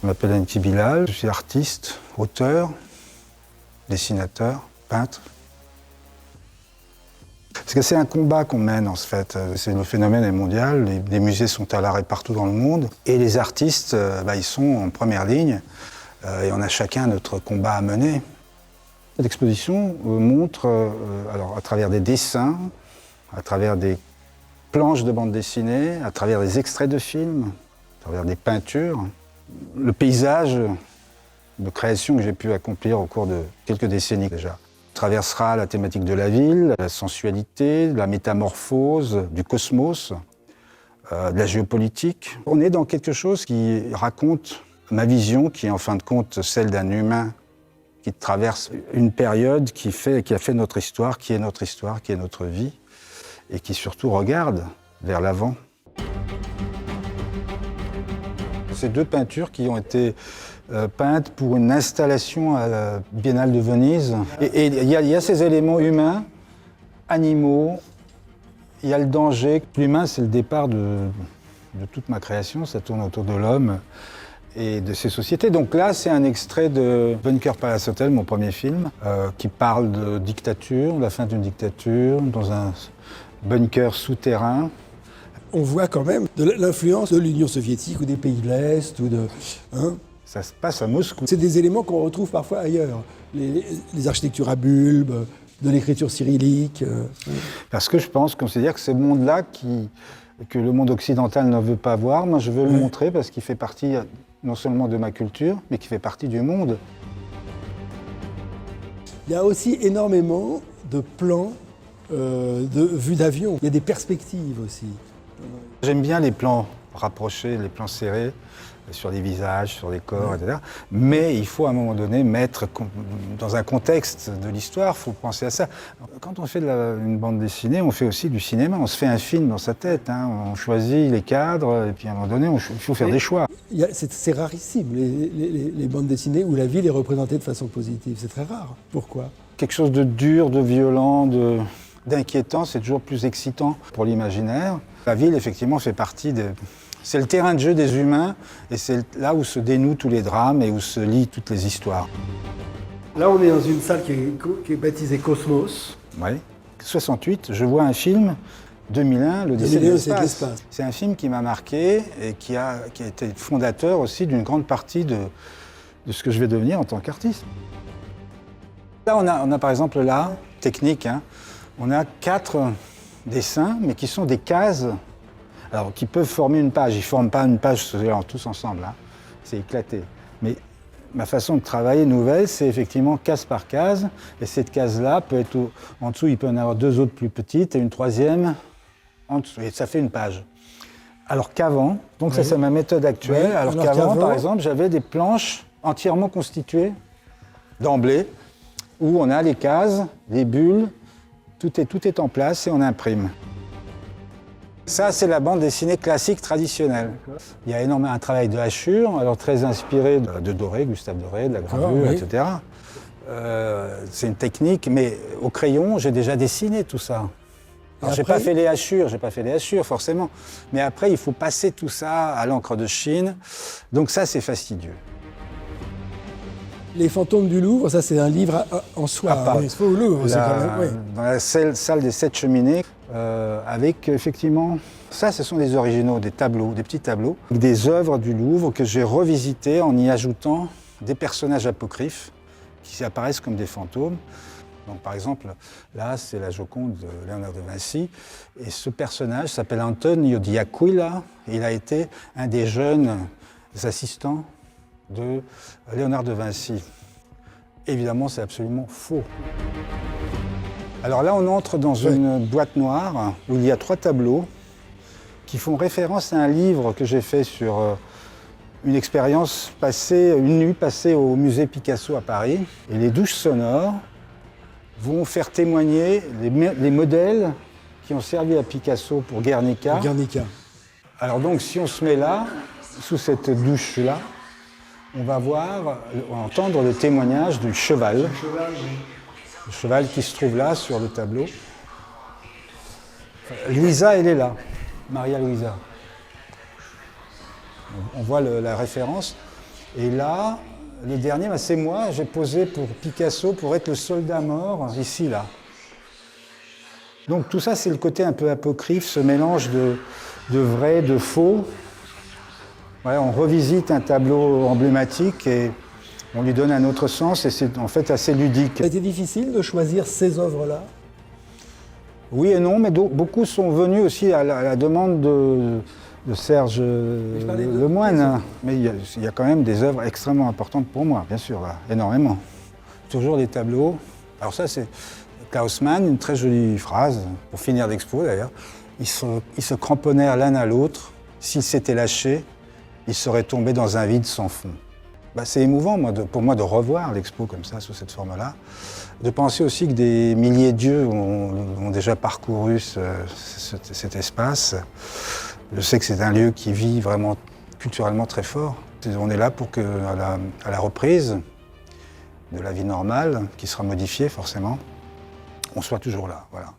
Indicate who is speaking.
Speaker 1: Je m'appelle Enki Bilal, je suis artiste, auteur, dessinateur, peintre. Parce que c'est un combat qu'on mène en fait. Le phénomène est mondial, les musées sont à l'arrêt partout dans le monde et les artistes, ils sont en première ligne et on a chacun notre combat à mener. L'exposition montre, à travers des dessins, à travers des planches de bande dessinée, à travers des extraits de films, à travers des peintures, le paysage de création que j'ai pu accomplir au cours de quelques décennies déjà. Traversera la thématique de la ville, la sensualité, la métamorphose, du cosmos, de la géopolitique. On est dans quelque chose qui raconte ma vision, qui est en fin de compte celle d'un humain qui traverse une période qui a fait notre histoire, qui est notre vie, et qui surtout regarde vers l'avant. Ces deux peintures qui ont été peintes pour une installation à la Biennale de Venise. Et il y a ces éléments humains, animaux, il y a le danger. L'humain, c'est le départ de toute ma création, ça tourne autour de l'homme et de ses sociétés. Donc là, c'est un extrait de Bunker Palace Hotel, mon premier film, qui parle de dictature, la fin d'une dictature, dans un bunker souterrain.
Speaker 2: On voit quand même de l'influence de l'Union soviétique ou des pays de l'Est ou de...
Speaker 1: Ça se passe à Moscou.
Speaker 2: C'est des éléments qu'on retrouve parfois ailleurs. Les architectures à bulbes, de l'écriture cyrillique.
Speaker 1: Parce que je considère que ce monde-là que le monde occidental ne veut pas voir, moi je veux le montrer parce qu'il fait partie non seulement de ma culture, mais qui fait partie du monde.
Speaker 2: Il y a aussi énormément de plans de vues d'avion. Il y a des perspectives aussi.
Speaker 1: J'aime bien les plans rapprochés, les plans serrés, sur des visages, sur des corps, etc. Mais il faut à un moment donné mettre dans un contexte de l'histoire, il faut penser à ça. Quand on fait une bande dessinée, on fait aussi du cinéma, on se fait un film dans sa tête, on choisit les cadres, et puis à un moment donné, il faut faire des choix.
Speaker 2: C'est rarissime, les bandes dessinées où la ville est représentée de façon positive. C'est très rare. Pourquoi ?
Speaker 1: Quelque chose de dur, de violent, d'inquiétant, c'est toujours plus excitant pour l'imaginaire. La ville, effectivement, fait partie de... C'est le terrain de jeu des humains et c'est là où se dénouent tous les drames et où se lient toutes les histoires.
Speaker 2: Là, on est dans une salle qui est baptisée Cosmos.
Speaker 1: Oui. 68, je vois un film, 2001, l'Odyssée de l'espace. C'est un film qui m'a marqué et qui a été fondateur aussi d'une grande partie de ce que je vais devenir en tant qu'artiste. Là, on a par exemple là, technique, on a 4 dessins, mais qui sont des cases. Alors, qui peuvent former une page. Ils ne forment pas une page tous ensemble, c'est éclaté. Mais ma façon de travailler nouvelle, c'est effectivement case par case. Et cette case-là peut être en dessous, il peut y en avoir 2 autres plus petites et une troisième en dessous. Et ça fait une page. Alors qu'avant, donc ça c'est ma méthode actuelle, alors qu'avant, par exemple, j'avais des planches entièrement constituées d'emblée, où on a les cases, les bulles, tout est en place et on imprime. Ça, c'est la bande dessinée classique traditionnelle. Il y a énormément un travail de hachure, alors très inspiré de Doré, Gustave Doré, de la gravure, etc. C'est une technique, mais au crayon, j'ai déjà dessiné tout ça. Alors, j'ai pas fait les hachures forcément. Mais après, il faut passer tout ça à l'encre de Chine. Donc ça, c'est fastidieux.
Speaker 2: Les fantômes du Louvre, ça c'est un livre en soi. Au Louvre, c'est quand même,
Speaker 1: dans la salle des 7 cheminées, avec effectivement, ça ce sont des originaux, des tableaux, des petits tableaux, des œuvres du Louvre que j'ai revisitées en y ajoutant des personnages apocryphes qui apparaissent comme des fantômes. Donc, par exemple, là, c'est la Joconde de Léonard de Vinci. Et ce personnage s'appelle Antonio di Aquila. Il a été un des jeunes assistants de Léonard de Vinci. Évidemment, c'est absolument faux. Alors là, on entre dans une boîte noire où il y a 3 tableaux qui font référence à un livre que j'ai fait sur une expérience passée, une nuit passée au musée Picasso à Paris. Et les douches sonores vont faire témoigner les modèles qui ont servi à Picasso pour Guernica. Alors donc, si on se met là, sous cette douche-là, on va entendre le témoignage du cheval. Le cheval qui se trouve là, sur le tableau. Louisa, elle est là, Maria Louisa. On voit la référence. Et là, le dernier, c'est moi, j'ai posé pour Picasso pour être le soldat mort, ici, là. Donc tout ça, c'est le côté un peu apocryphe, ce mélange de vrai, de faux. Ouais, on revisite un tableau emblématique et on lui donne un autre sens et c'est en fait assez ludique.
Speaker 2: Ça a été difficile de choisir ces œuvres-là?
Speaker 1: Oui et non, mais beaucoup sont venus aussi à la demande de Serge Lemoine. Mais il y a quand même des œuvres extrêmement importantes pour moi, bien sûr, là, énormément. Toujours des tableaux. Alors ça, c'est Klaus Mann, une très jolie phrase, pour finir l'expo d'ailleurs. Ils se cramponnèrent l'un à l'autre. S'ils s'étaient lâchés, ils seraient tombés dans un vide sans fond. C'est émouvant pour moi de revoir l'expo comme ça, sous cette forme-là. De penser aussi que des milliers de dieux ont déjà parcouru cet espace. Je sais que c'est un lieu qui vit vraiment culturellement très fort. On est là pour qu'à la reprise de la vie normale, qui sera modifiée forcément, on soit toujours là. Voilà.